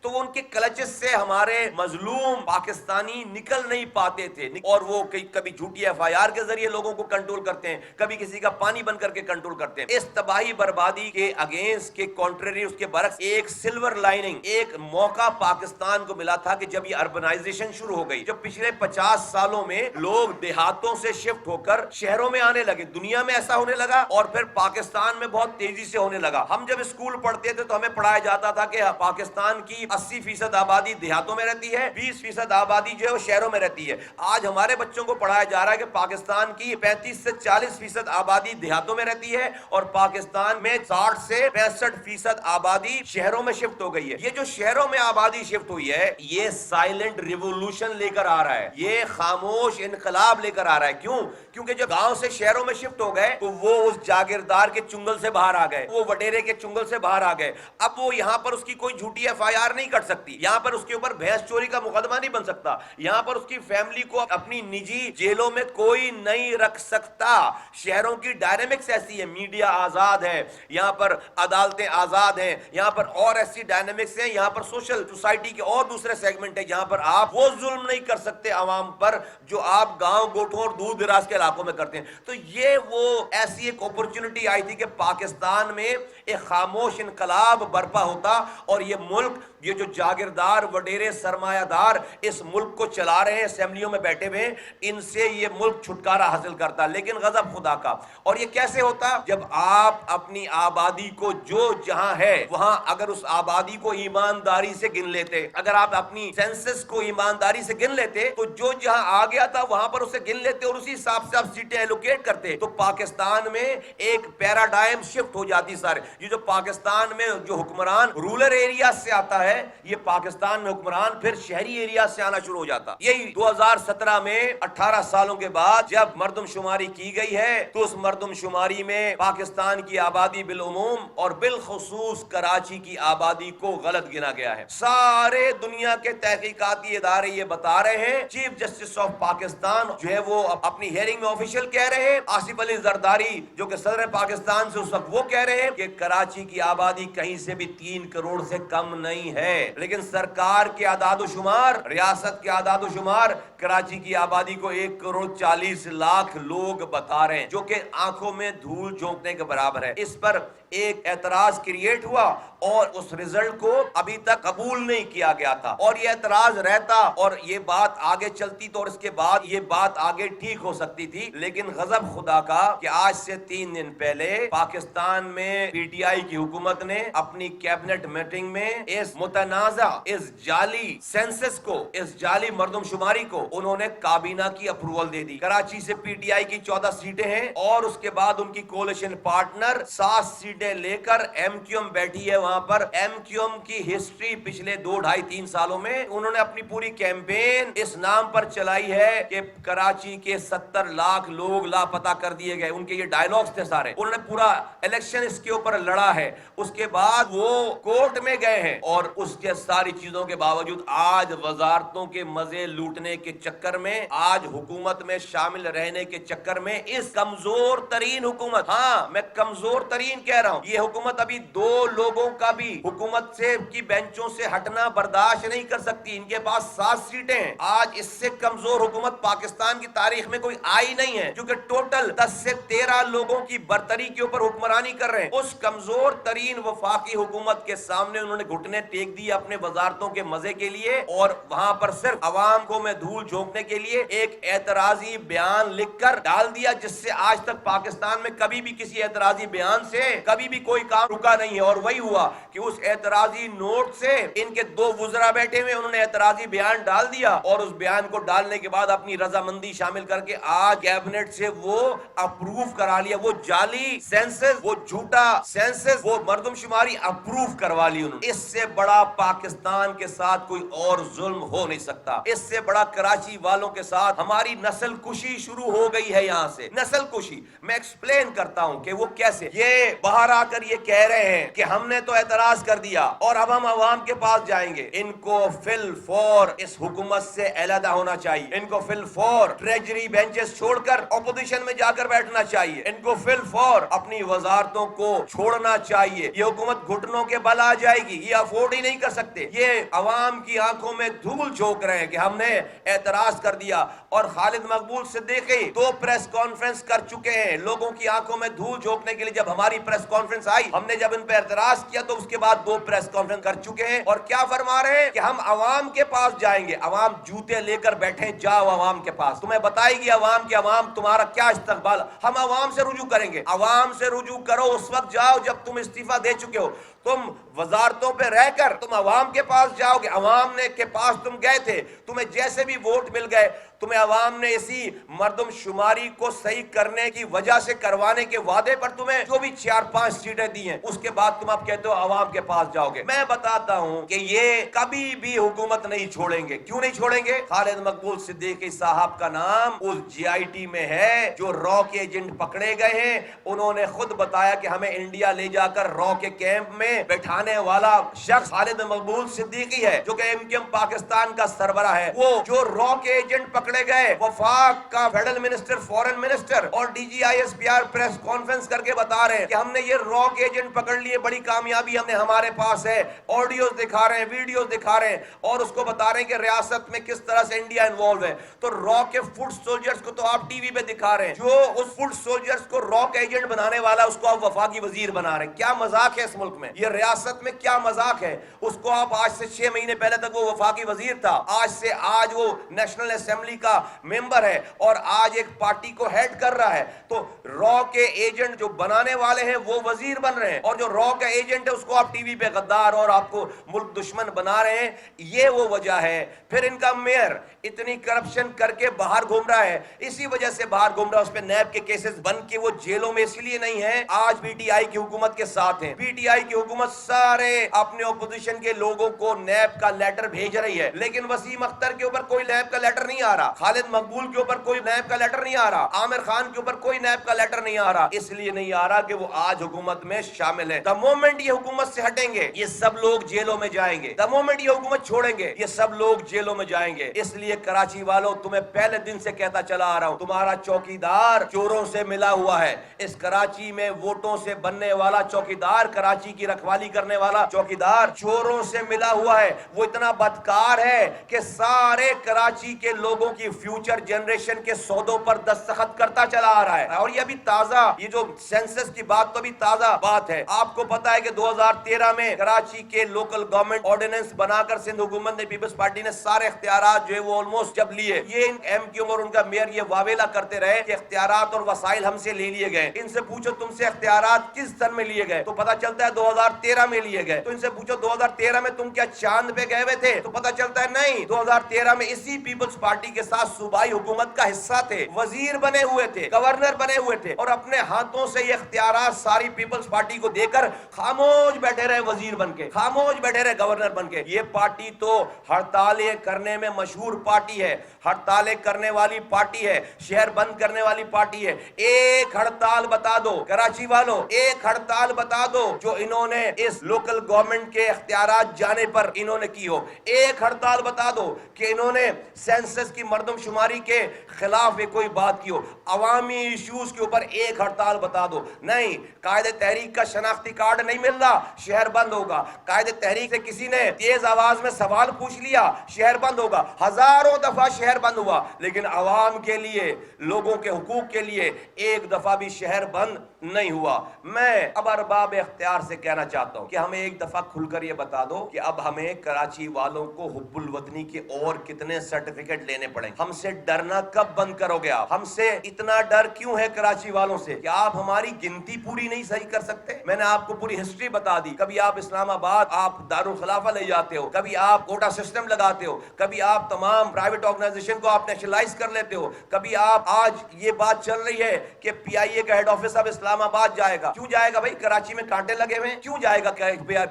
تو وہ ان کے کلچز سے ہمارے مظلوم پاکستانی نکل نہیں پاتے تھے, اور وہ کبھی جھوٹی FIR کے ذریعے لوگوں کو کنٹرول کرتے ہیں, کبھی کسی کا پانی بن کر کے کنٹرول کرتے ہیں. اس تباہی بربادی کے اگینسٹ کے کانٹریری, اس کے برعکس ایک سلور لائننگ, ایک موقع پاکستان کو ملا تھا کہ جب یہ اربنائزیشن شروع ہو گئی, جب پچھلے 50 سالوں میں لوگ دیہاتوں سے شفٹ ہو کر شہروں میں آنے لگے, دنیا میں ایسا ہونے لگا اور پھر پاکستان میں بہت تیزی سے ہونے لگا. ہم جب اسکول پڑھتے تھے تو ہمیں پڑھایا جاتا تھا کہ پاکستان کی 80% آبادی دیہاتوں میں رہتی ہے, 20% آبادی جو ہے وہ شہروں میں رہتی ہے. آج ہمارے بچوں کو پڑھایا جا رہا ہے کہ پاکستان کی 35 سے 40% آبادی دیہاتوں میں رہتی ہے اور پاکستان میں 60 سے 65% آبادی شہروں میں شفٹ ہو گئی ہے. یہ جو شہروں میں آبادی شفٹ ہوئی ہے, یہ سائلنٹ ریولوشن لے کر آ رہا ہے, یہ خاموش انقلاب لے کر آ رہا ہے. کیوں؟ کیونکہ جو گاؤں سے شہروں میں شفٹ ہو گئے تو وہ اس جاگیردار کے چنگل سے باہر آ گئے, وہ وڈیرے کے چنگل سے باہر آ گئے. اب وہ یہاں پر اس کی کوئی جھوٹی FIR نہیں کر سکتی, یہاں پر اس کے اوپر بھینس چوری کا مقدمہ نہیں بن سکتا, یہاں پر اس کی فیملی کو اپنی نجی جیلوں میں کوئی نہیں رکھ سکتا. شہروں کی ڈائنامکس ایسی ہے, میڈیا آزاد ہے, یہاں پر عدالتیں آزاد ہیں, یہاں پر اور ایسی ڈائنامکس ہیں, یہاں پر سوشل سوسائٹی کے اور دوسرے سیگمنٹ ہیں جہاں پر آپ وہ ظلم نہیں کر سکتے عوام پر جو آپ گاؤں گوٹھوں اور دور دراز کے علاقوں میں کرتے ہیں. تو یہ وہ ایسی ایک اپرچونٹی آئی تھی کہ پاکستان میں ایک خاموش انقلاب برپا ہوتا اور یہ ملک, یہ جو جاگیردار وڈیرے سرمایہ دار اس ملک کو چلا رہے ہیں, اسمبلیوں میں بیٹھے ہوئے ہیں, ان سے یہ ملک چھٹکارا حاصل کرتا. لیکن غضب خدا کا. اور یہ کیسے ہوتا؟ جب آپ اپنی آبادی کو جو جہاں ہے وہاں اگر اس آبادی کو ایمانداری سے گن لیتے, اگر آپ اپنی سینسس کو ایمانداری سے گن لیتے تو جو جہاں آ گیا تھا وہاں پر اسے گن لیتے اور اسی حساب سے آپ سیٹیں ایلوکیٹ کرتے, تو پاکستان میں ایک پیراڈائم شفٹ ہو جاتی. سارے یہ جو پاکستان میں جو حکمران رورل ایریا سے آتا ہے, یہ پاکستان میں حکمران پھر شہری ایریا سے آنا شروع ہو جاتا. یہی 2017 میں 18 سالوں کے بعد جب مردم شماری کی گئی ہے تو اس مردم شماری میں پاکستان کی آبادی بالعموم اور بالخصوص کراچی کی آبادی کو غلط گنا گیا ہے. سارے دنیا کے تحقیقاتی ادارے یہ بتا رہے ہیں, چیف جسٹس آف پاکستان جو ہے وہ اپنی ہیئرنگ میں آفیشیل کہہ رہے ہیں, آصف علی زرداری جو کہ صدر پاکستان سے اس وقت وہ کہہ رہے ہیں کہ کراچی کی آبادی کہیں سے بھی 3 کروڑ سے کم نہیں ہے. لیکن سرکار کے اعداد و شمار, ریاست کے اعداد و شمار کراچی کی آبادی کو 1 کروڑ 40 لاکھ لوگ بتا رہے ہیں, جو کہ آنکھوں میں دھول جھونکنے کے برابر ہے. اس پر ایک اعتراض کریٹ ہوا اور اس رزلٹ کو ابھی تک قبول نہیں کیا گیا تھا, اور یہ اعتراض رہتا اور یہ بات آگے چلتی تو اور اس کے بعد یہ بات آگے ٹھیک ہو سکتی تھی. لیکن غضب خدا کا کہ آج سے 3 دن پہلے پاکستان میں PTI کی حکومت نے اپنی کیبنٹ میٹنگ میں اس متنازع, اس جعلی سینسس کو, اس جعلی مردم شماری کو انہوں نے کابینہ کی اپروول دے دی. کراچی سے PTI کی 14 سیٹیں ہیں اور اس کے بعد ان کی کولیشن پارٹنر 7 سیٹیں لے کر MQM بیٹھی ہے وہاں پر. MQM کی ہسٹری پچھلے 2 ڈھائی 3 سالوں میں انہوں نے اپنی پوری کیمپین اس نام پر چلائی ہے کہ کراچی کے 70 لاکھ لوگ لاپتہ کر دیے گئے. ان کے یہ ڈائیلاگز تھے سارے, انہوں نے پورا الیکشن اس کے اوپر لڑا ہے. اس کے بعد وہ کورٹ میں گئے ہیں اور اس کے ساری چیزوں کے باوجود آج وزارتوں کے مزے لوٹنے کے چکر میں, آج حکومت میں شامل رہنے کے چکر میں اس کمزور ترین حکومت, ہاں میں کمزور ترین کہہ رہا ہوں, یہ حکومت ابھی 2 لوگوں کا بھی حکومت سے کی بینچوں سے ہٹنا برداشت نہیں کر سکتی. ان کے پاس 7 سیٹیں ہیں. آج اس سے کمزور حکومت پاکستان کی تاریخ میں کوئی آئی نہیں ہے, کیونکہ ٹوٹل 10 سے 13 لوگوں کی برتری کے اوپر حکمرانی کر رہے ہیں. اس کمزور ترین وفاقی حکومت کے سامنے انہوں نے گھٹنے ٹیک دیے اپنے وزارتوں کے مزے کے لیے, اور وہاں پر صرف عوام کو میں دھول جھونکنے کے لیے ایک اعتراضی بیان لکھ کر ڈال دیا, جس سے آج تک پاکستان میں کبھی بھی کسی اعتراضی بیان سے کبھی بھی کوئی کام رکا نہیں ہے. اور وہی ہوا کہ اس اعتراضی نوٹ سے ان کے 2 وزراء بیٹھے ہوئے, انہوں نے اعتراضی بیان ڈال دیا اور اس بیان کو ڈالنے کے بعد اپنی رضامندی شامل کر کے آج کیبنٹ سے وہ اپروو کرا لیا. وہ جعلی سینسس, وہ جھوٹا سینسس, وہ مردم شماری اپروو کروا لی انہوں نے. اس سے بڑا پاکستان کے ساتھ کوئی اور ظلم ہو نہیں سکتا. اس سے بڑا کراچی والوں کے ساتھ ہماری نسل کشی شروع ہو گئی ہے. یہاں سے نسل کشی میں ایکسپلین کرتا ہوں کہ وہ کیسے. یہ باہر آ کر یہ کہہ رہے ہیں کہ ہم نے تو اعتراض کر دیا اور اب ہم عوام کے پاس جائیں گے. ان کو فی الفور اس حکومت سے علیحدہ ہونا چاہیے. ان کو فی الفور ٹریجری بینچز چھوڑ کر اپوزیشن میں جا کر بیٹھنا چاہیے. ان کو فی الفور اپنی وزارتوں کو چھوڑنا چاہیے. یہ حکومت گھٹنوں کے بل آ جائے گی, یہ افورڈ ہی نہیں کر سکتے. یہ عوام کی آنکھوں میں دھول جھونک رہے ہیں کہ ہم نے اعتراض کر دیا. اور خالد مقبول صدیقی 2 پریس کانفرنس کر چکے ہیں لوگوں کی آنکھوں میں دھول جھونکنے کے لیے. جب ہماری پریس کانفرنس آئی, ہم نے جب ان پہ اعتراض کیا تو اس کے بعد 2 پریس کانفرنس کر چکے ہیں. اور کیا فرما رہے ہیں کہ ہم عوام کے پاس جائیں گے. عوام جوتے لے کر بیٹھے, جاؤ عوام کے پاس, تمہیں بتائے گی عوام کہ عوام تمہارا کیا استقبال. ہم عوام سے رجوع کریں گے. عوام سے رجوع کرو اس وقت جاؤ جب تم استعفیٰ دے چکے ہو. تم وزارتوں پہ رہ کر تم عوام کے پاس جاؤ گے. عوام نے کے پاس تم گئے تھے, تمہیں جیسے بھی ووٹ مل گئے, تمہیں عوام نے اسی مردم شماری کو صحیح کرنے کی وجہ سے کروانے کے وعدے پر تمہیں جو بھی 4-5 سیٹیں دی ہیں, اس کے بعد تم اب کہتے ہو عوام کے پاس جاؤ گے. میں بتاتا ہوں کہ یہ کبھی بھی حکومت نہیں چھوڑیں گے. کیوں نہیں چھوڑیں گے؟ خالد مقبول صدیقی صاحب کا نام اس GIT میں ہے جو رو کے ایجنٹ پکڑے گئے ہیں. انہوں نے خود بتایا کہ ہمیں انڈیا لے جا کر رو کے کیمپ میں بیٹھانے والا شخص خالد مقبول صدیقی ہے, جو کہ MKM پاکستان کا سربراہ ہے. وہ جو رو کے ایجنٹ پکڑے گئے, وفاق کا فیڈرل منسٹر, فورن منسٹر اور DGISPR پریس کانفرنس کر کے بتا رہے ہیں کہ ہم نے یہ رو کے ایجنٹ پکڑ لیے, بڑی کامیابی ہم نے, ہمارے پاس ہے. آڈیوز دکھا رہے ہیں, ویڈیوز دکھا رہے ہیں, اور اس کو بتا رہے ہیں کہ ریاست میں کس طرح سے انڈیا انوالو ہے. تو رو کے فوٹ سولجرز کو تو آپ ٹی وی پہ دکھا رہے ہیں, جو اس فوٹ سولجرز کو رو کا ایجنٹ بنانے والا اس کو آپ وفاقی وزیر بنا رہے ہیں. کیا مذاق ہے اس ملک میں, یہ ریاست میں کیا مذاق ہے. اس کو آپ آج سے 6 مہینے پہلے تک وہ وفاقی وزیر تھا, آج وہ نیشنل اسمبلی کا ممبر ہے اور آج ایک پارٹی کو ہیڈ کر رہا ہے. تو رو کے ایجنٹ جو بنانے والے ہیں وہ وزیر بن رہے ہیں, اور جو رو کا ایجنٹ ہے اس کو آپ ٹی وی پہ غدار اور آپ کو ملک دشمن بنا رہے ہیں. یہ وہ وجہ ہے. پھر ان کا میئر اتنی کرپشن کر کے باہر گھوم رہا ہے, اسی وجہ سے باہر گھوم رہا ہے. اس پہ نیب کے کیسز بن کے وہ جیلوں میں اس لیے نہیں ہے, آج PTI کی حکومت کے ساتھ ہیں. PTI کی حکومت سارے اپنے اپوزیشن کے لوگوں کو نیب کا لیٹر بھیج رہی ہے, لیکن وسیم اختر کے اوپر کوئی نیب کا لیٹر نہیں آ رہا, خالد مقبول کے اوپر کوئی نیب کا لیٹر نہیں آ رہا, عامر خان کے اوپر کوئی نیب کا لیٹر نہیں آ رہا. اس لیے نہیں آ رہا کہ وہ آج حکومت میں شامل ہیں. دا مومنٹ یہ حکومت سے ہٹیں گے, یہ سب لوگ جیلوں میں جائیں گے. دا مومنٹ یہ حکومت چھوڑیں گے, یہ سب لوگ جیلوں میں جائیں گے. اس لیے کراچی والوں, تمہیں پہلے دن سے کہتا چلا آ رہا ہوں, تمہارا چوکیدار چوروں سے ملا ہوا ہے. اس کراچی میں ووٹوں سے بننے والا چوکیدار, کراچی کی رکھوالی کرنے والا چوکیدار چوروں سے ملا ہوا ہے. وہ اتنا بدکار ہے کہ سارے کراچی کے لوگوں کی فیوچر جنریشن کے سودوں پر دستخط کرتا چلا آ رہا ہے. اور یہ ابھی تازہ, یہ جو سینسس کی بات تو ابھی تازہ بات ہے. آپ کو پتا ہے کہ 2013 میں کراچی کے لوکل گورنمنٹ آرڈیننس بنا کر سندھ حکومت نے, پیپلز پارٹی نے سارے اختیارات جو ہے وہ آلموسٹ جب لیے, یہ MKM اور ان کا میئر یہ واویلا کرتے رہے کہ اختیارات اور وسائل ہم سے لے لیے گئے. ان سے پوچھو تم سے اختیارات کس سن میں لیے گئے, تو پتا چلتا ہے 2013 میں لیے گئے. تو ان سے پوچھو 2013 میں تم کیا چاند پہ گئے ہوئے تھے, تو پتا چلتا ہے نہیں, 2013 میں اسی پیپلز پارٹی کے ساتھ صوبائی حکومت کا حصہ تھے, وزیر بنے ہوئے تھے, گورنر بنے ہوئے تھے, اور اپنے ہاتھوں سے یہ اختیارات ساری پیپلز پارٹی کو دے کر خاموش بیٹھے رہے وزیر بن کے, خاموش بیٹھے رہے گورنر بن کے. یہ پارٹی تو ہڑتالیں کرنے میں مشہور پارٹی ہے, ہڑتالیں کرنے والی پارٹی ہے, شہر بند کرنے والی پارٹی ہے. ایک ہڑتال بتا دو کراچی والوں, ایک ہڑتال بتا دو جو انہوں نے اس لوکل گورنمنٹ کے اختیارات جانے پر انہوں نے کی ہو. ایک ہڑتال بتا دو کہ انہوں نے سینسس کی مردم شماری کے خلاف کوئی بات کی ہو. عوامی ایشوز کے اوپر ایک ہڑتال بتا دو. نہیں, قائد تحریک کا شناختی کارڈ نہیں مل رہا, شہر بند ہوگا. قائد تحریک سے کسی نے تیز آواز میں سوال پوچھ لیا, شہر بند ہوگا. ہزاروں دفعہ شہر بند ہوا, لیکن عوام کے لیے, لوگوں کے حقوق کے لیے ایک دفعہ بھی شہر بند نہیں ہوا. میں اب ارباب اختیار سے کہنا چاہتا ہوں کہ ہمیں ایک دفعہ کھل کر یہ بتا دو کہ اب ہمیں کراچی والوں کو حب الوطنی کے اور کتنے سرٹیفکیٹ لینے پڑیں. ہم سے ڈرنا کب بند کرو گے آپ؟ ہم سے اتنا ڈر کیوں ہے کراچی والوں سے کہ آپ ہماری گنتی پوری نہیں صحیح کر سکتے؟ میں نے آپ کو پوری ہسٹری بتا دی. کبھی آپ اسلام آباد آپ دارالخلافہ لے جاتے ہو, کبھی آپ کوٹا سسٹم لگاتے ہو, کبھی آپ تمام پرائیویٹ آرگنائزیشن کو آپ نیشنلائز کر لیتے ہو. کبھی آپ آج یہ بات چل رہی ہے کہ پی آئی اے کا ہیڈ آفس اب اسلام آباد جائے گا. کیوں جائے گا بھائی؟ کراچی میں کانٹے لگے ہوئے ہیں. کیوں جائے گا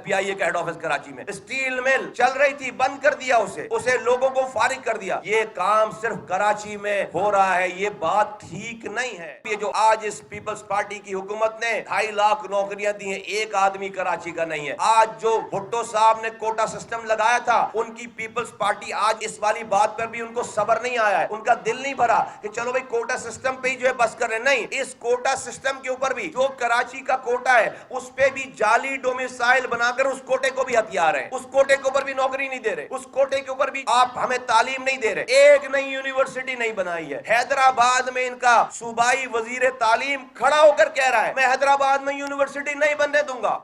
پی آئی اے کا ہیڈ آفس کراچی میں؟ اسٹیل مل چل رہی تھی، بند کر دیا اسے لوگوں کو فارغ کر دیا. یہ کام صرف کراچی میں ہو رہا ہے، یہ بات ٹھیک نہیں ہے. یہ جو آج اس پیپلز پارٹی کی حکومت نے 2.5 لاکھ نوکریاں دی ہیں، ایک آدمی کراچی کا نہیں ہے. آج جو بھٹو صاحب نے کوٹا سسٹم لگایا تھا، ان کی پیپلز پارٹی آج اس والی بات پر بھی ان کو صبر نہیں آیا ہے، ان کا دل نہیں بھرا کہ چلو بھائی کوٹا سسٹم پہ ہی جو ہے بس کر رہے. نہیں، اس کوٹا سسٹم کے اوپر بھی جو کراچی کا کوٹا ہے اس پہ بھی جعلی ڈومیسائل بنا کر اس کوٹے کو بھی ہتھیار ہیں. اس کوٹے کے اوپر بھی نوکری نہیں دے رہے، اس کوٹے کے اوپر بھی آپ ہمیں تعلیم نہیں دے رہے. ایک نئی یونیورسٹی نہیں بنائی ہے. حیدرآباد میں ان کا صوبائی وزیر تعلیم کھڑا ہو کر کہہ رہا ہے میں حیدرآباد میں یونیورسٹی نہیں بننے دوں گا.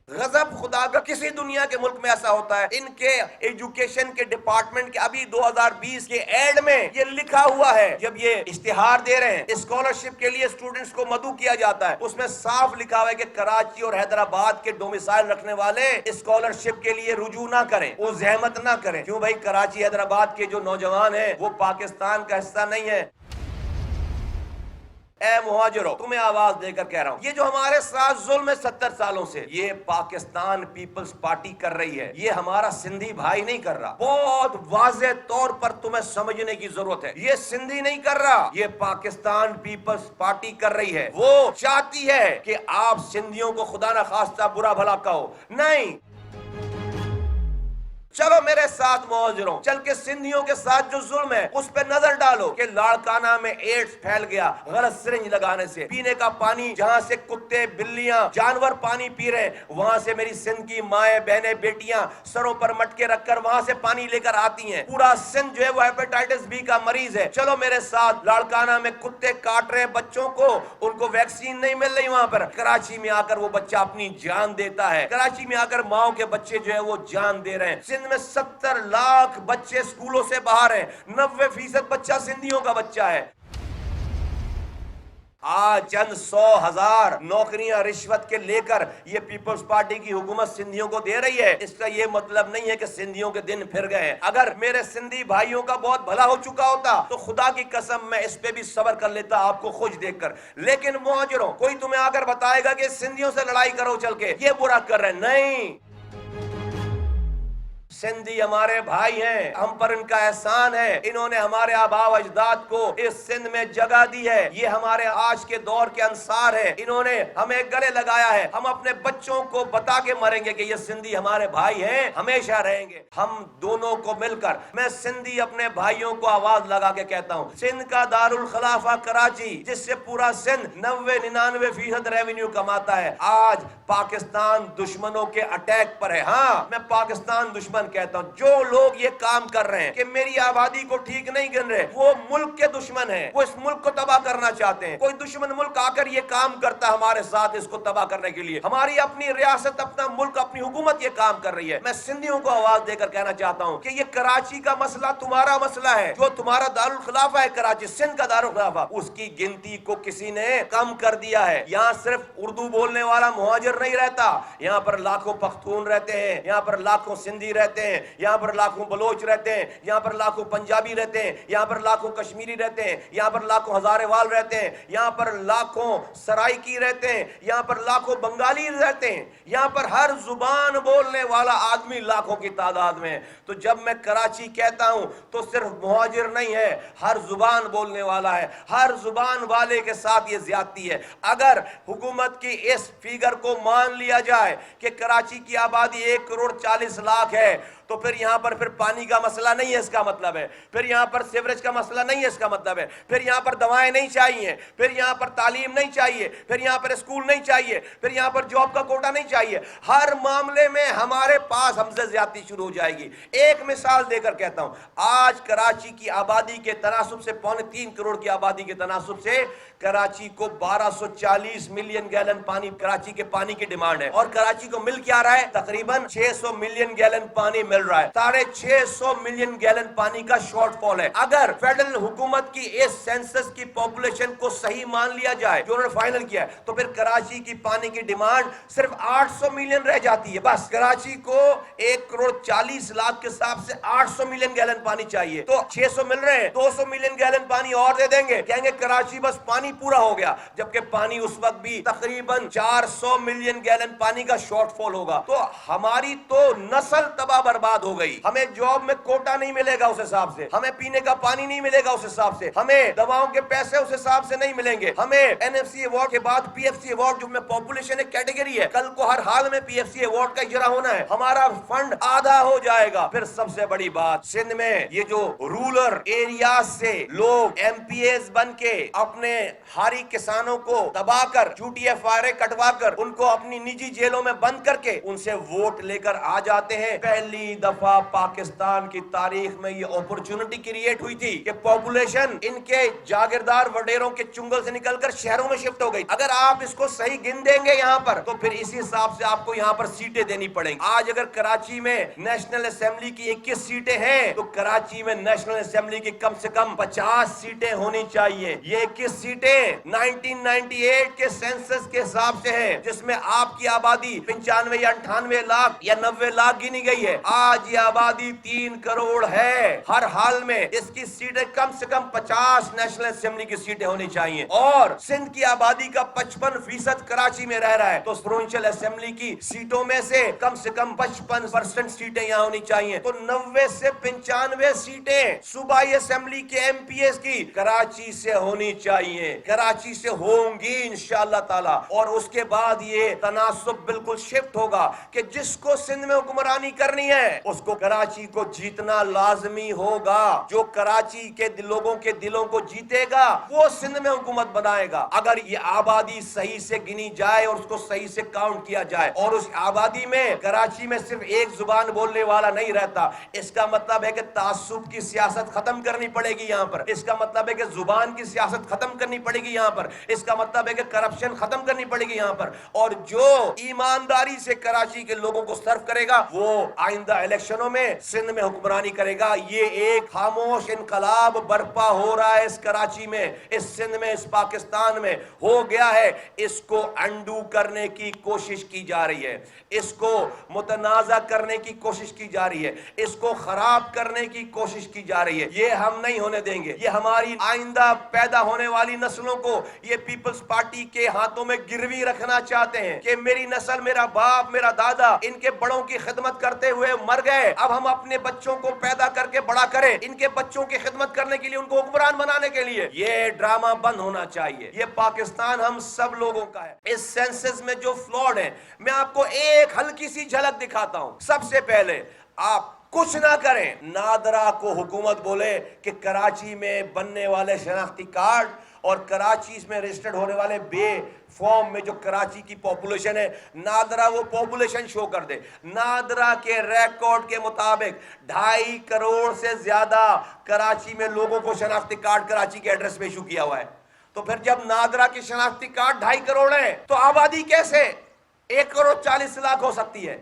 غضب خدا کا کسی دنیا کے ملک میں ایسا ہوتا ہے. ان کے ایجوکیشن کے ڈپارٹمنٹ کے ابھی 2020 کے ایڈ میں یہ لکھا ہوا ہے، جب یہ اشتہار دے رہے ہیں اسکالرشپ کے لیے اسٹوڈنٹس کو مدعو کیا جاتا ہے، اس میں صاف لکھا ہوا ہے کہ کراچی اور حیدرآباد کے ڈومیسائل رکھنے والے اسکالرشپ کے لیے رجوع نہ کریں، وہ زحمت نہ کریں. کیوں بھائی؟ کراچی حیدرآباد کے جو نوجوان ہیں وہ پاکستان کا حصہ نہیں ہے. اے مہاجروں، تمہیں آواز دے کر کہہ رہا ہوں، یہ جو ہمارے ساتھ ظلم ہے 70 سالوں سے، یہ پاکستان پیپلز پارٹی کر رہی ہے، یہ ہمارا سندھی بھائی نہیں کر رہا. بہت واضح طور پر تمہیں سمجھنے کی ضرورت ہے. یہ سندھی نہیں کر رہا، یہ پاکستان پیپلز پارٹی کر رہی ہے. وہ چاہتی ہے کہ آپ سندھیوں کو خدا نہ خواستہ برا بھلا کہو. نہیں، چلو میرے ساتھ مہاجروں، چل کے سندھیوں کے ساتھ جو ظلم ہے اس پہ نظر ڈالو کہ لاڑکانہ میں ایڈز پھیل گیا غلط سرنج لگانے سے. پینے کا پانی جہاں سے کتے بلیاں جانور پانی پی رہے، وہاں سے میری سندھ کی مائیں بہنیں بیٹیاں سروں پر مٹکے رکھ کر وہاں سے پانی لے کر آتی ہیں. پورا سندھ جو ہے وہ ہیپیٹائٹس بی کا مریض ہے. چلو میرے ساتھ، لاڑکانہ میں کتے کاٹ رہے بچوں کو، ان کو ویکسین نہیں مل رہی وہاں پر. کراچی میں آ کر وہ بچہ اپنی جان دیتا ہے. کراچی میں آ کر ماؤں کے بچے جو ہے وہ جان دے رہے ہیں. سندھ میں 70 لاکھ بچے سکولوں سے باہر ہیں، 90% بچہ سندھیوں کا بچہ ہے. آج چند 100,000 نوکریاں رشوت کے لے کر یہ پیپلز پارٹی کی حکومت سندھیوں کو دے رہی ہے. اس کا یہ مطلب نہیں ہے کہ سندھیوں کے دن پھر گئے. اگر میرے سندھی بھائیوں کا بہت بھلا ہو چکا ہوتا تو خدا کی قسم میں اس پہ بھی صبر کر لیتا آپ کو خوش دیکھ کر. لیکن مہاجروں، کوئی تمہیں آ کر بتائے گا کہ سندھیوں سے لڑائی کرو چل کے، یہ برا کر رہے ہیں. نہیں، سندھی ہمارے بھائی ہیں، ہم پر ان کا احسان ہے. انہوں نے ہمارے آباء و اجداد کو اس سندھ میں جگہ دی ہے. یہ ہمارے آج کے دور کے انصار ہیں. انہوں نے ہمیں گلے لگایا ہے. ہم اپنے بچوں کو بتا کے مریں گے کہ یہ سندھی ہمارے بھائی ہیں، ہمیشہ رہیں گے. ہم دونوں کو مل کر، میں سندھی اپنے بھائیوں کو آواز لگا کے کہتا ہوں، سندھ کا دارالخلافہ کراچی، جس سے پورا سندھ 90-99% ریونیو کماتا ہے، آج پاکستان دشمنوں کے اٹیک پر ہے. ہاں، میں پاکستان دشمن کہتا ہوں. جو لوگ یہ کام کر رہے ہیں کہ میری آبادی کو ٹھیک نہیں گن رہے، وہ ملک کے دشمن ہیں. وہ اس ملک کو تباہ کرنا چاہتے ہیں. کوئی دشمن ملک آ کر یہ کام کرتا ہے ہمارے ساتھ اس کو تباہ کرنے کے لیے. ہماری اپنی ریاست، اپنا ملک، اپنی حکومت یہ کام کر رہی ہے. میں سندھیوں کو آواز دے کر کہنا چاہتا ہوں کہ یہ کراچی کا مسئلہ تمہارا مسئلہ ہے. جو تمہارا دارالخلافہ ہے کراچی، سندھ کا دارالخلافہ، اس کی گنتی کو کسی نے کم کر دیا ہے. یہاں صرف اردو بولنے والا مہاجر نہیں رہتا، یہاں پر لاکھوں پختون رہتے ہیں، یہاں پر لاکھوں سندھی رہتے ہیں، یہاں پر لاکھوں بلوچ رہتے ہیں، یہاں پر لاکھوں پنجابی رہتے ہیں، یہاں پر لاکھوں کشمیری رہتے ہیں، یہاں پر لاکھوں ہزارے وال رہتے ہیں، یہاں پر لاکھوں سرائکی رہتے ہیں، یہاں پر لاکھوں بنگالی رہتے ہیں، یہاں پر ہر زبان بولنے والا آدمی لاکھوں کی تعداد میں. تو جب میں کراچی کہتا ہوں تو صرف مہاجر نہیں ہے، ہر زبان بولنے والا ہے. ہر زبان والے کے ساتھ یہ زیادتی ہے. اگر حکومت کی اس فیگر کو مان لیا جائے کہ کراچی کی آبادی 1,40,00,000 ہے، تو پھر یہاں پر پھر پانی کا مسئلہ نہیں ہے، اس کا مطلب ہے پھر یہاں پر سیوریج کا مسئلہ نہیں ہے، اس کا مطلب ہے پھر یہاں پر دوائیں نہیں چاہیے، پھر یہاں پر تعلیم نہیں چاہیے، پھر یہاں پر اسکول نہیں چاہیے، پھر یہاں پر جاب کا کوٹا نہیں چاہیے. ہر معاملے میں ہمارے پاس ہم سے زیادتی شروع ہو جائے گی. ایک مثال دے کر کہتا ہوں، آج کراچی کی آبادی کے تناسب سے، 3.25 کروڑ کی آبادی کے تناسب سے کراچی کو 1240 ملین گیلن پانی، کراچی کے پانی کی ڈیمانڈ ہے. اور کراچی کو مل کیا رہا ہے؟ تقریباً 600 ملین گیلن پانی مل مل رہا ہے. 650 ملین گیلن پانی کا شارٹ فال ہے. اگر فیڈرل حکومت کی اس سینسس کی پاپولیشن کو صحیح مان لیا جائے جو انہوں نے فائنل کیا ہے, تو پھر کراچی کی پانی کی ڈیمانڈ صرف 800 ملین رہ جاتی ہے. بس کراچی کو 1,40,00,000 کے حساب سے 800 ملین گیلن پانی چاہیے, تو 600 مل رہے ہیں, 200 ملین گیلن پانی اور دے دیں گے, کہیں گے کراچی بس پانی پورا ہو گیا, جبکہ پانی اس وقت بھی تقریباً 400 ملین گیلن پانی کا شارٹ فال ہوگا. تو ہماری تو نسل تباہ برباد ہو گئی. ہمیں جاب میں کوٹا نہیں ملے گا اس حساب سے, ہمیں پینے کا پانی نہیں ملے گا اس حساب سے, ہمیں دواؤں کے پیسے اس حساب سے نہیں ملیں گے, ہمیں NFC ایوارڈ کے بعد PFC ایوارڈ جو میں پاپولیشن ایک کیٹیگری ہے, کل کو ہر حال میں PFC ایوارڈ کا اجرا ہونا ہے, ہمارا فنڈ آدھا ہو جائے گا. پھر سب سے بڑی بات, سندھ میں یہ جو رولر ایریاز سے لوگ MPAs بن کے اپنے ہاری کسانوں کو دبا کر UTFRA کٹوا کر ان کو اپنی نجی جیلوں میں بند کر کے ان سے ووٹ لے کر آ جاتے ہیں. پہلی دفعہ پاکستان کی تاریخ میں یہ اپرچونٹی کریٹ ہوئی تھی کہ پاپولیشن ان کے جاگیردار وڈیروں کے چنگل سے نکل کر شہروں میں شفٹ ہو گئی. اگر آپ اس کو صحیح گن دیں گے یہاں پر, تو پھر اسی حساب سے آپ کو یہاں پر سیٹیں دینی پڑیں گی. آج اگر کراچی میں نیشنل اسمبلی کی 21 سیٹیں ہیں, تو کراچی میں نیشنل اسمبلی کی کم سے کم 50 سیٹیں ہونی چاہیے. یہ 21 سیٹیں 1998 کے سینسس کے حساب سے ہیں, جس میں آپ کی آبادی 95 یا 98 لاکھ یا 90 لاکھ گنی گئی ہے. آج یہ آبادی 3 کروڑ ہے. ہر حال میں اس کی سیٹیں کم سے کم 50 نیشنل اسمبلی کی سیٹیں ہونی چاہیے, اور سندھ کی آبادی کا 55% کراچی میں رہ رہا ہے, تو پروونشل اسمبلی کی سیٹوں میں سے کم 55% سیٹیں یہاں ہونی چاہیے. تو 90 سے 95 سیٹیں صوبائی اسمبلی کے MPAs کی کراچی سے ہونی چاہیے, کراچی سے ہوں گی انشاءاللہ تعالی. اور اس کے بعد یہ تناسب بالکل شفٹ ہوگا کہ جس کو سندھ میں حکمرانی کرنی ہے اس کو کراچی کو جیتنا لازمی ہوگا. جو کراچی کے لوگوں کے دلوں کو جیتے گا وہ سندھ میں حکومت بنائے گا. اگر یہ آبادی صحیح سے گنی جائے اور اس کو صحیح سے کاؤنٹ کیا جائے, اور اس آبادی میں کراچی میں صرف ایک زبان بولنے والا نہیں رہتا, اس کا مطلب ہے کہ تعصب کی سیاست ختم کرنی پڑے گی یہاں پر, اس کا مطلب ہے کہ زبان کی سیاست ختم کرنی پڑے گی یہاں پر, اس کا مطلب ہے کہ کرپشن ختم کرنی پڑے گی یہاں پر, اور جو ایمانداری سے کراچی کے لوگوں کو سرو کرے گا وہ آئندہ الیکشنوں میں سندھ میں حکمرانی کرے گا. یہ ایک خاموش انقلاب برپا ہو رہا ہے اس کراچی میں, اس سندھ میں, اس پاکستان میں ہو گیا ہے. اس کو انڈو کرنے کی کوشش کی جا رہی ہے, اس کو متنازع کرنے کی کوشش کی جا رہی ہے, اس کو خراب کرنے کی کوشش کی جا رہی ہے. یہ ہم نہیں ہونے دیں گے. یہ ہماری آئندہ پیدا ہونے والی نسلوں کو یہ پیپلز پارٹی کے ہاتھوں میں گروی رکھنا چاہتے ہیں کہ میری نسل, میرا باپ, میرا دادا ان کے بڑوں کی خدمت کرتے ہوئے مر گئے, اب ہم اپنے بچوں کو پیدا کر کے بڑا کریں, ان کے بچوں کی خدمت کرنے کے لیے, ان کو حکمران بنانے کے لیے. یہ ڈرامہ بند ہونا چاہیے. یہ پاکستان ہم سب لوگوں کا ہے. اس سینسس میں جو فلاڈ ہیں, میں آپ کو ایک ہلکی سی جھلک دکھاتا ہوں. سب سے پہلے آپ کچھ نہ کریں, نادرا کو حکومت بولے کہ کراچی میں بننے والے شناختی کارڈ اور کراچی میں رجسٹرڈ ہونے والے بے فارم میں جو کراچی کی پاپولیشن ہے, نادرا وہ پاپولیشن شو کر دے. نادرا کے ریکارڈ کے مطابق 2.5 کروڑ سے زیادہ کراچی میں لوگوں کو شناختی کارڈ کراچی کے ایڈریس پہ ایشو کیا ہوا ہے. تو پھر جب نادرا کی شناختی کارڈ 2.5 کروڑ ہے تو آبادی کیسے 1,40,00,000 ہو سکتی ہے؟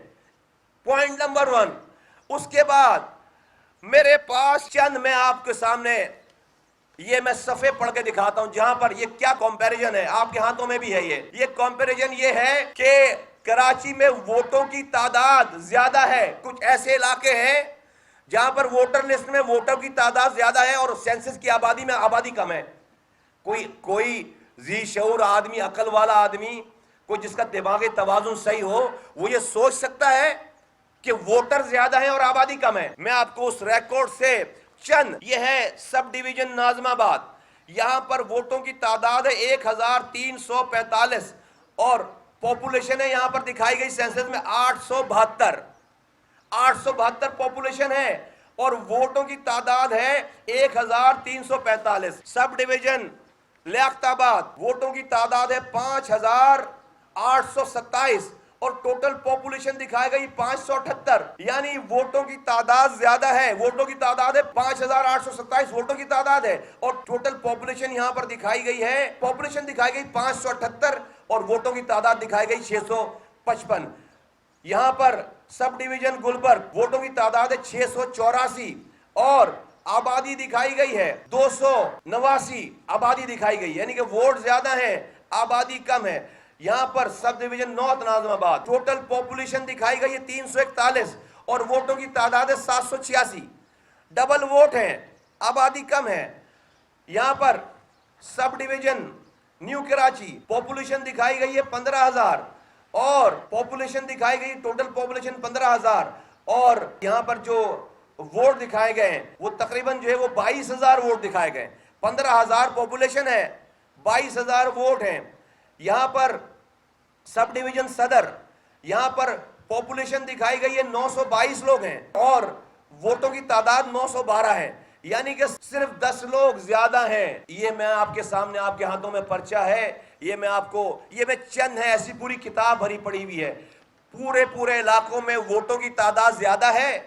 Point number 1. اس کے بعد میرے پاس چند, میں آپ کے سامنے یہ میں صفحے پڑھ کے دکھاتا ہوں جہاں پر یہ کیا کمپیریزن ہے, آپ کے ہاتھوں میں بھی ہے. یہ کمپیریزن یہ ہے کہ کراچی میں ووٹوں کی تعداد زیادہ ہے, کچھ ایسے علاقے ہیں جہاں پر ووٹر لسٹ میں ووٹر کی تعداد زیادہ ہے اور سینسس کی آبادی میں آبادی کم ہے. کوئی ذی شعور آدمی, عقل والا آدمی, کوئی جس کا دماغی توازن صحیح ہو, وہ یہ سوچ سکتا ہے کہ ووٹر زیادہ ہیں اور آبادی کم ہے. میں آپ کو اس ریکارڈ سے چند, یہ ہے سب ڈویژن ناظم آباد, یہاں پر ووٹوں کی تعداد ہے 1,345 اور پاپولیشن ہے یہاں پر دکھائی گئی سینسس میں 872 پاپولیشن ہے اور ووٹوں کی تعداد ہے 1,345. سب ڈویژن لیاقت آباد, ووٹوں کی تعداد ہے 5,827 اور ٹوٹل پاپولیشن دکھائی گئی 578, یعنی ووٹوں کی تعداد زیادہ ہے. ووٹوں کی تعداد ہے 5,827 ووٹوں کی تعداد ہے اور ٹوٹل پاپولیشن یہاں پر دکھائی گئی ہے, پاپولیشن دکھائی گئی 578 اور ووٹوں کی تعداد دکھائی گئی 655. یہاں پر سب ڈویژن گلبرگ ووٹوں کی تعداد ہے 684 اور آبادی دکھائی گئی ہے 289 آبادی دکھائی گئی، یعنی کہ ووٹ زیادہ ہیں آبادی کم ہے۔ یہاں پر سب ڈویژن نارتھ ناظم آباد ٹوٹل پاپولیشن دکھائی گئی ہے 341 اور ووٹوں کی تعداد ہے 786، ڈبل ووٹ ہیں آبادی کم ہے۔ یہاں پر sub division New Karachi population دکھائی گئی ہے 15,000 اور پاپولیشن دکھائی گئی ٹوٹل پاپولیشن 15,000 اور یہاں پر جو ووٹ دکھائے گئے ہیں وہ تقریباً جو ہے وہ 22,000 ووٹ دکھائے گئے، 15,000 پاپولیشن ہے 22,000 ووٹ ہیں۔ یہاں پر سب ڈویژن صدر یہاں پر پاپولیشن دکھائی گئی ہے 922 لوگ ہیں اور ووٹوں کی تعداد 912 ہے، یعنی کہ صرف 10 لوگ زیادہ ہیں۔ یہ میں آپ کے سامنے آپ کے ہاتھوں میں پرچہ ہے، یہ میں چند ہے، ایسی پوری کتاب بھری پڑی ہوئی ہے۔ پورے علاقوں میں ووٹوں کی تعداد زیادہ ہے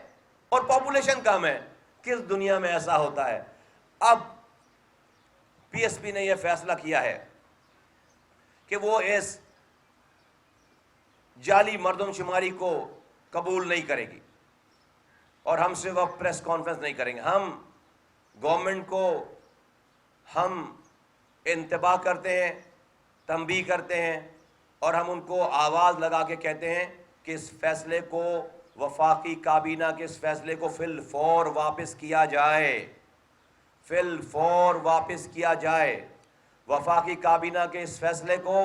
اور پاپولیشن کم ہے۔ کس دنیا میں ایسا ہوتا ہے؟ اب پی ایس پی نے یہ فیصلہ کیا ہے کہ وہ اس جعلی مردم شماری کو قبول نہیں کرے گی اور ہم سے وہ پریس کانفرنس نہیں کریں گے۔ ہم گورنمنٹ کو ہم انتباہ کرتے ہیں، تنبیہ کرتے ہیں اور ہم ان کو آواز لگا کے کہتے ہیں کہ اس فیصلے کو وفاقی کابینہ کے اس فیصلے کو فی الفور واپس کیا جائے، فی الفور واپس کیا جائے، وفاقی کابینہ کے اس فیصلے کو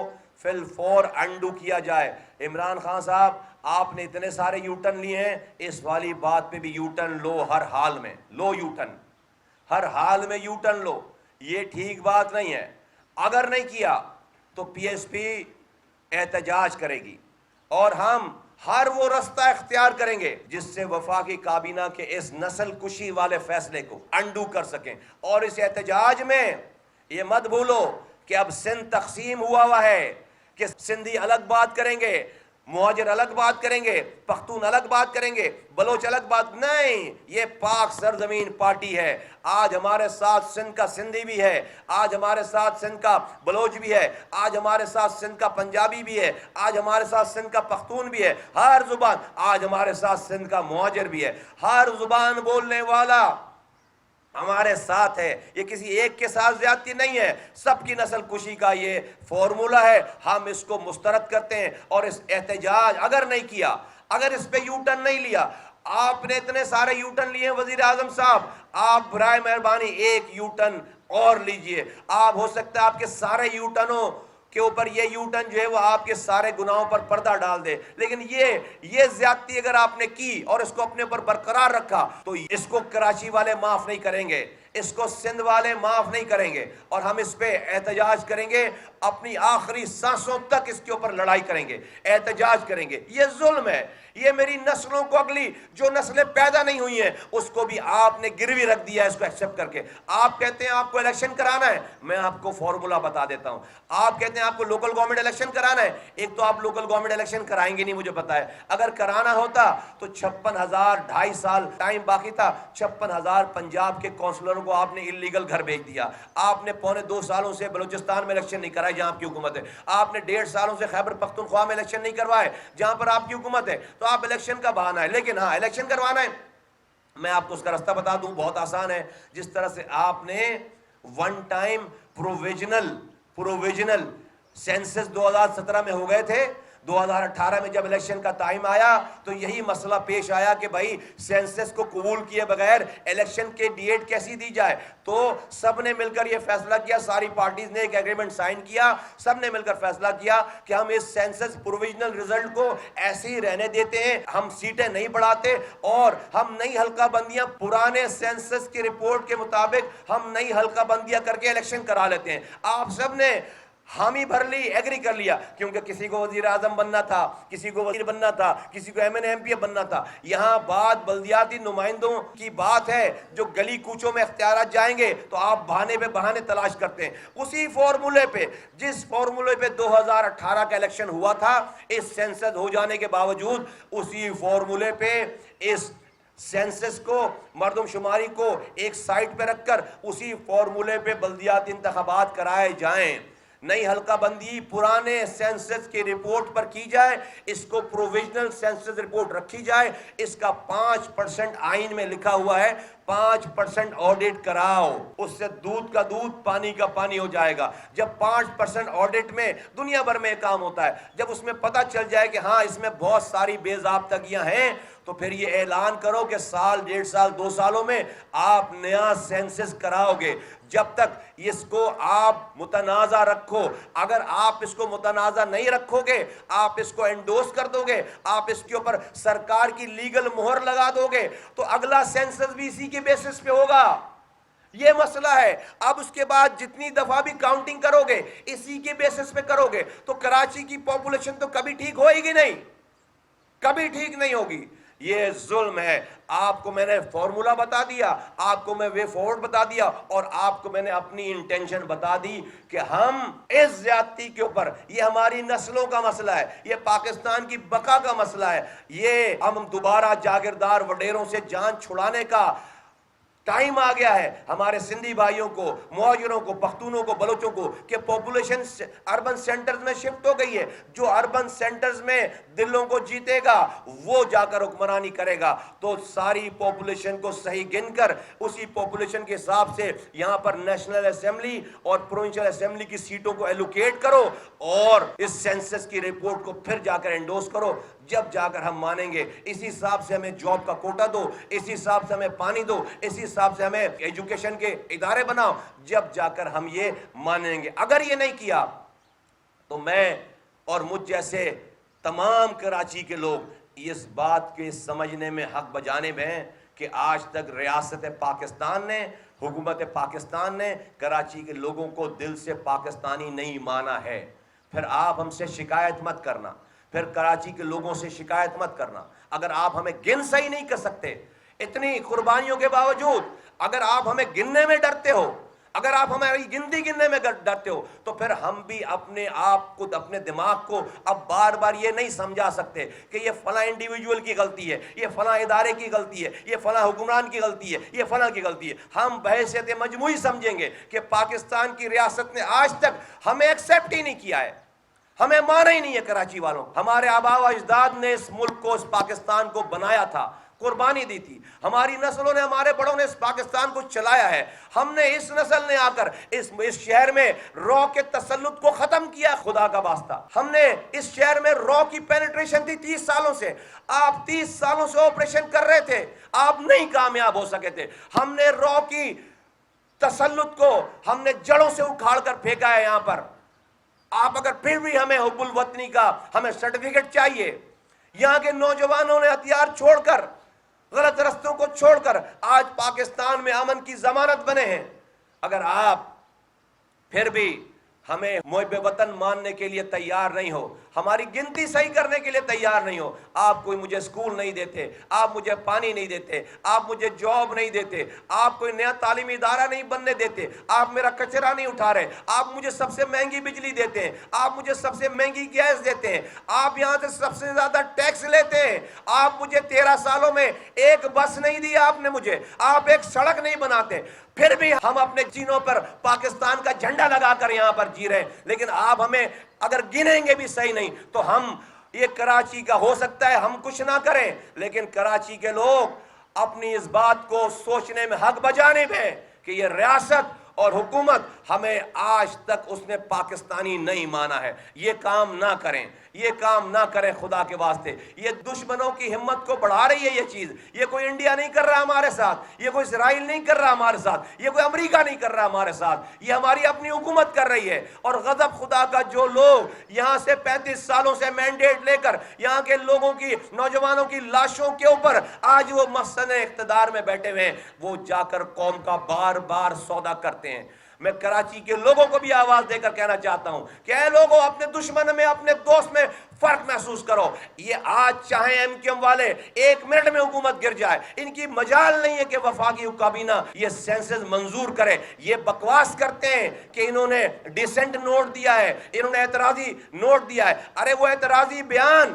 فی الفور انڈو کیا جائے۔ عمران خان صاحب آپ نے اتنے سارے یو ٹرن لیے ہیں، اس والی بات پہ بھی یو ٹرن لو، ہر حال میں لو یو ٹرن، ہر حال میں یو ٹرن لو، یہ ٹھیک بات نہیں ہے۔ اگر نہیں کیا تو پی ایس پی احتجاج کرے گی اور ہم ہر وہ رستہ اختیار کریں گے جس سے وفاقی کابینہ کے اس نسل کشی والے فیصلے کو انڈو کر سکیں۔ اور اس احتجاج میں یہ مت بھولو کہ اب سندھ تقسیم ہوا ہے کہ سندھی الگ بات کریں گے، مہاجر الگ بات کریں گے، پختون الگ بات کریں گے، بلوچ الگ بات نہیں، یہ پاک سرزمین پارٹی ہے۔ آج ہمارے ساتھ سندھ کا سندھی بھی ہے، آج ہمارے ساتھ سندھ کا بلوچ بھی ہے، آج ہمارے ساتھ سندھ کا پنجابی بھی ہے، آج ہمارے ساتھ سندھ کا پختون بھی ہے، ہر زبان، آج ہمارے ساتھ سندھ کا مہاجر بھی ہے، ہر زبان بولنے والا ہمارے ساتھ ہے۔ یہ کسی ایک کے ساتھ زیادتی نہیں ہے، سب کی نسل کشی کا یہ فارمولہ ہے۔ ہم اس کو مسترد کرتے ہیں اور اس احتجاج اگر نہیں کیا، اگر اس پہ یو ٹرن نہیں لیا، آپ نے اتنے سارے یو ٹرن لیے ہیں وزیر اعظم صاحب، آپ برائے مہربانی ایک یو ٹرن اور لیجئے۔ آپ ہو سکتا ہے آپ کے سارے یو ٹرنوں کے اوپر یہ یو ٹرن جو ہے وہ آپ کے سارے گناہوں پر پردہ ڈال دے، لیکن یہ زیادتی اگر آپ نے کی اور اس کو اپنے اوپر برقرار رکھا تو اس کو کراچی والے معاف نہیں کریں گے، اس کو سندھ والے معاف نہیں کریں گے اور ہم اس پہ احتجاج کریں گے، اپنی آخری سانسوں تک اس کے اوپر لڑائی کریں گے، احتجاج کریں گے۔ یہ ظلم ہے، یہ میری نسلوں کو، اگلی جو نسلیں پیدا نہیں ہوئی ہیں اس کو بھی آپ نے گروی رکھ دیا ہے اس کو ایکسپٹ کر کے۔ آپ کہتے ہیں آپ کو الیکشن کرانا ہے، میں آپ کو فارمولہ بتا دیتا ہوں۔ آپ کہتے ہیں آپ کو لوکل گورنمنٹ الیکشن کرانا ہے، ایک تو آپ لوکل گورنمنٹ الیکشن کرائیں گے نہیں، مجھے پتا ہے۔ اگر کرانا ہوتا تو 56,000 2.5 سال ٹائم باقی تھا، 56,000 پنجاب کے کونسلروں کو آپ نے اللیگل گھر بھیج دیا۔ آپ نے 2.25 سالوں سے بلوچستان میں الیکشن نہیں کرائی جہاں آپ کی حکومت ہے، آپ نے 1.5 سالوں سے خیبر پختونخوا میں الیکشن نہیں کروائے جہاں پر آپ کی حکومت ہے، تو آپ الیکشن کا بہانہ ہے۔ لیکن ہاں الیکشن کروانا ہے، میں آپ کو اس کا رستہ بتا دوں، بہت آسان ہے۔ جس طرح سے آپ نے ون ٹائم پروویژنل سینسس 2017 میں ہو گئے تھے، 2018 میں جب الیکشن کا ٹائم آیا تو یہی مسئلہ پیش آیا کہ بھائی سینسس کو قبول کیے بغیر الیکشن کے ڈیٹ کیسی دی جائے، تو سب نے مل کر یہ فیصلہ کیا، ساری پارٹیز نے ایک ایگریمنٹ سائن کیا، سب نے مل کر فیصلہ کیا کہ ہم اس سینسس پروویژنل رزلٹ کو ایسے ہی رہنے دیتے ہیں، ہم سیٹیں نہیں بڑھاتے اور ہم نئی حلقہ بندیاں پرانے سینسس کی رپورٹ کے مطابق ہم نئی حلقہ بندیاں کر کے الیکشن کرا لیتے ہیں۔ آپ سب نے حامی بھر لی، ایگری کر لیا، کیونکہ کسی کو وزیر اعظم بننا تھا، کسی کو وزیر بننا تھا، کسی کو ایم این ایم پی بننا تھا۔ یہاں بات بلدیاتی نمائندوں کی بات ہے جو گلی کوچوں میں اختیارات جائیں گے تو آپ بہانے تلاش کرتے ہیں۔ اسی فارمولے پہ، جس فارمولے پہ 2018 کا الیکشن ہوا تھا، اس سینسس ہو جانے کے باوجود اسی فارمولے پہ اس سینسس کو، مردم شماری کو ایک سائٹ پہ رکھ کر اسی فارمولے پہ بلدیاتی انتخابات کرائے جائیں۔ نئی حلقہ بندی پرانے سینسس کی رپورٹ پر کی جائے، اس کو پروویژنل سینسس رپورٹ رکھی جائے، اس کا 5% آئین میں لکھا ہوا ہے 5% آڈٹ کراؤ، اس سے دودھ کا دودھ پانی کا پانی ہو جائے گا۔ جب 5% آڈٹ میں دنیا بھر میں کام ہوتا ہے، جب اس میں پتہ چل جائے کہ ہاں اس میں بہت ساری بے ضابطگیاں ہیں، تو پھر یہ اعلان کرو کہ سال 1.5 سال 2 سالوں میں آپ نیا سینسس کراؤ گے۔ جب تک اس کو آپ متنازع رکھو، اگر آپ اس کو متنازع نہیں رکھو گے، آپ اس کو انڈوس کر دو گے، آپ اس کے اوپر سرکار کی لیگل مہر لگا دو گے، تو اگلا سینسس بھی اسی کے بیسس پہ ہوگا۔ یہ مسئلہ ہے۔ اب اس کے بعد جتنی دفعہ بھی کاؤنٹنگ کرو گے اسی کے بیسس پہ کرو گے، تو کراچی کی پاپولیشن تو کبھی ٹھیک ہوئے گی نہیں، کبھی ٹھیک نہیں ہوگی۔ یہ ظلم ہے۔ آپ کو میں نے فارمولا بتا دیا، آپ کو میں وے فارورڈ بتا دیا، اور آپ کو میں نے اپنی انٹینشن بتا دی کہ ہم اس زیادتی کے اوپر، یہ ہماری نسلوں کا مسئلہ ہے، یہ پاکستان کی بقا کا مسئلہ ہے، یہ ہم دوبارہ جاگیردار وڈیروں سے جان چھڑانے کا ٹائم آ گیا ہے۔ ہمارے سندھی بھائیوں کو، مہاجروں کو، پختونوں کو، بلوچوں کو کہ پاپولیشن اربن سینٹرز میں شفٹ ہو گئی ہے۔ جو اربن سینٹرز میں دلوں کو جیتے گا وہ جا کر حکمرانی کرے گا۔ تو ساری پاپولیشن کو صحیح گن کر اسی پاپولیشن کے حساب سے یہاں پر نیشنل اسمبلی اور پروونشل اسمبلی کی سیٹوں کو ایلوکیٹ کرو، اور اس سینسس کی رپورٹ کو پھر جا کر انڈوس کرو۔ جب جا کر ہم مانیں گے، اسی حساب سے ہمیں جاب کا کوٹا دو، اسی حساب سے ہمیں پانی دو، اسی حساب سے ہمیں ایجوکیشن کے ادارے بناؤ، جب جا کر ہم یہ مانیں گے۔ اگر یہ نہیں کیا تو میں اور مجھ جیسے تمام کراچی کے لوگ اس بات کے سمجھنے میں حق بجانب ہیں کہ آج تک ریاست پاکستان نے، حکومت پاکستان نے کراچی کے لوگوں کو دل سے پاکستانی نہیں مانا ہے۔ پھر آپ ہم سے شکایت مت کرنا، پھر کراچی کے لوگوں سے شکایت مت کرنا۔ اگر آپ ہمیں گن صحیح نہیں کر سکتے، اتنی قربانیوں کے باوجود اگر آپ ہمیں گننے میں ڈرتے ہو، اگر آپ ہماری گنتی گننے میں ڈرتے ہو، تو پھر ہم بھی اپنے آپ کو، اپنے دماغ کو اب بار بار یہ نہیں سمجھا سکتے کہ یہ فلاں انڈیویجول کی غلطی ہے، یہ فلاں ادارے کی غلطی ہے، یہ فلاں حکمران کی غلطی ہے، یہ فلاں کی غلطی ہے۔ ہم بحیثیت مجموعی سمجھیں گے کہ پاکستان کی ریاست نے آج تک ہمیں ایکسیپٹ ہی نہیں کیا ہے، ہمیں مانا ہی نہیں ہے کراچی والوں۔ ہمارے آبا و اجداد نے اس ملک کو، اس پاکستان کو بنایا تھا، قربانی دی تھی، ہماری نسلوں نے، ہمارے بڑوں نے اس پاکستان کو چلایا ہے۔ ہم نے، اس نسل نے آ کر اس شہر میں رو کے تسلط کو ختم کیا، خدا کا واسطہ۔ ہم نے اس شہر میں رو کی پینیٹریشن تھی 30 سالوں سے، آپ 30 سالوں سے آپریشن کر رہے تھے، آپ نہیں کامیاب ہو سکے تھے۔ ہم نے رو کی تسلط کو ہم نے جڑوں سے اکھاڑ کر پھینکا ہے یہاں پر۔ آپ اگر پھر بھی ہمیں حب الوطنی کا ہمیں سرٹیفکیٹ چاہیے، یہاں کے نوجوانوں نے ہتھیار چھوڑ کر، غلط رستوں کو چھوڑ کر آج پاکستان میں امن کی ضمانت بنے ہیں۔ اگر آپ پھر بھی ہمیں محب وطن ماننے کے لیے تیار نہیں ہو، ہماری گنتی صحیح کرنے کے لیے تیار نہیں ہو، آپ کوئی مجھے سکول نہیں دیتے، آپ مجھے پانی نہیں دیتے، آپ مجھے جاب نہیں دیتے، آپ کوئی نیا تعلیمی ادارہ نہیں بننے دیتے، آپ میرا کچرا نہیں اٹھا رہے، آپ مجھے سب سے مہنگی بجلی دیتے ہیں، آپ مجھے سب سے مہنگی گیس دیتے ہیں، آپ یہاں سے سب سے زیادہ ٹیکس لیتے ہیں، آپ مجھے 13 سالوں میں ایک بس نہیں دی آپ نے مجھے، آپ ایک سڑک نہیں بناتے، پھر بھی ہم اپنے چینوں پر پاکستان کا جھنڈا لگا کر یہاں پر جی رہے ہیں۔ لیکن آپ ہمیں اگر گنیں گے بھی صحیح نہیں تو ہم، یہ کراچی کا ہو سکتا ہے ہم کچھ نہ کریں، لیکن کراچی کے لوگ اپنی اس بات کو سوچنے میں حق بجانب ہیں کہ یہ ریاست اور حکومت ہمیں آج تک اس نے پاکستانی نہیں مانا ہے۔ یہ کام نہ کریں، یہ کام نہ کریں خدا کے واسطے۔ یہ دشمنوں کی ہمت کو بڑھا رہی ہے یہ چیز۔ یہ کوئی انڈیا نہیں کر رہا ہمارے ساتھ، یہ کوئی اسرائیل نہیں کر رہا ہمارے ساتھ، یہ کوئی امریکہ نہیں کر رہا ہمارے ساتھ، یہ ہماری اپنی حکومت کر رہی ہے۔ اور غضب خدا کا جو لوگ یہاں سے 35 سالوں سے مینڈیٹ لے کر یہاں کے لوگوں کی، نوجوانوں کی لاشوں کے اوپر آج وہ مسند اقتدار میں بیٹھے ہوئے ہیں، وہ جا کر قوم کا بار بار سودا کرتے ہیں۔ میں کراچی کے لوگوں کو بھی آواز دے کر کہنا چاہتا ہوں کہ اے لوگوں، اپنے دشمن میں، اپنے دوست میں فرق محسوس کرو۔ یہ آج چاہیں ایم کیو ایم والے 1 منٹ میں حکومت گر جائے، ان کی مجال نہیں ہے کہ وفاقی کابینہ یہ سینسس منظور کرے۔ یہ بکواس کرتے ہیں کہ انہوں نے ڈیسنٹ نوٹ دیا ہے، انہوں نے اعتراضی نوٹ دیا ہے۔ ارے وہ اعتراضی بیان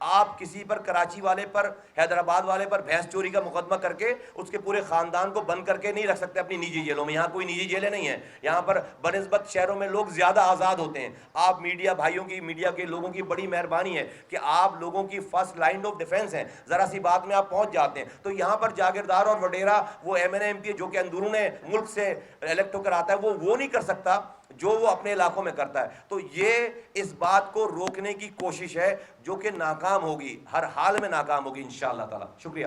آپ کسی پر کراچی والے پر حیدرآباد والے پر بھینس چوری کا مقدمہ کر کے اس کے پورے خاندان کو بند کر کے نہیں رکھ سکتے اپنی نجی جیلوں میں. یہاں کوئی نجی جیلیں نہیں ہیں, یہاں پر بنسبت شہروں میں لوگ زیادہ آزاد ہوتے ہیں. آپ میڈیا بھائیوں کی, میڈیا کے لوگوں کی بڑی مہربانی ہے کہ آپ لوگوں کی فرسٹ لائن آف ڈیفینس ہیں, ذرا سی بات میں آپ پہنچ جاتے ہیں. تو یہاں پر جاگیردار اور وڈیرا وہ ایم این ایم کی جو کہ اندرون ملک سے الیکٹ ہو کر آتا ہے وہ نہیں کر سکتا جو وہ اپنے علاقوں میں کرتا ہے. تو یہ اس بات کو روکنے کی کوشش ہے جو کہ ناکام ہوگی, ہر حال میں ناکام ہوگی انشاءاللہ تعالی. شکریہ.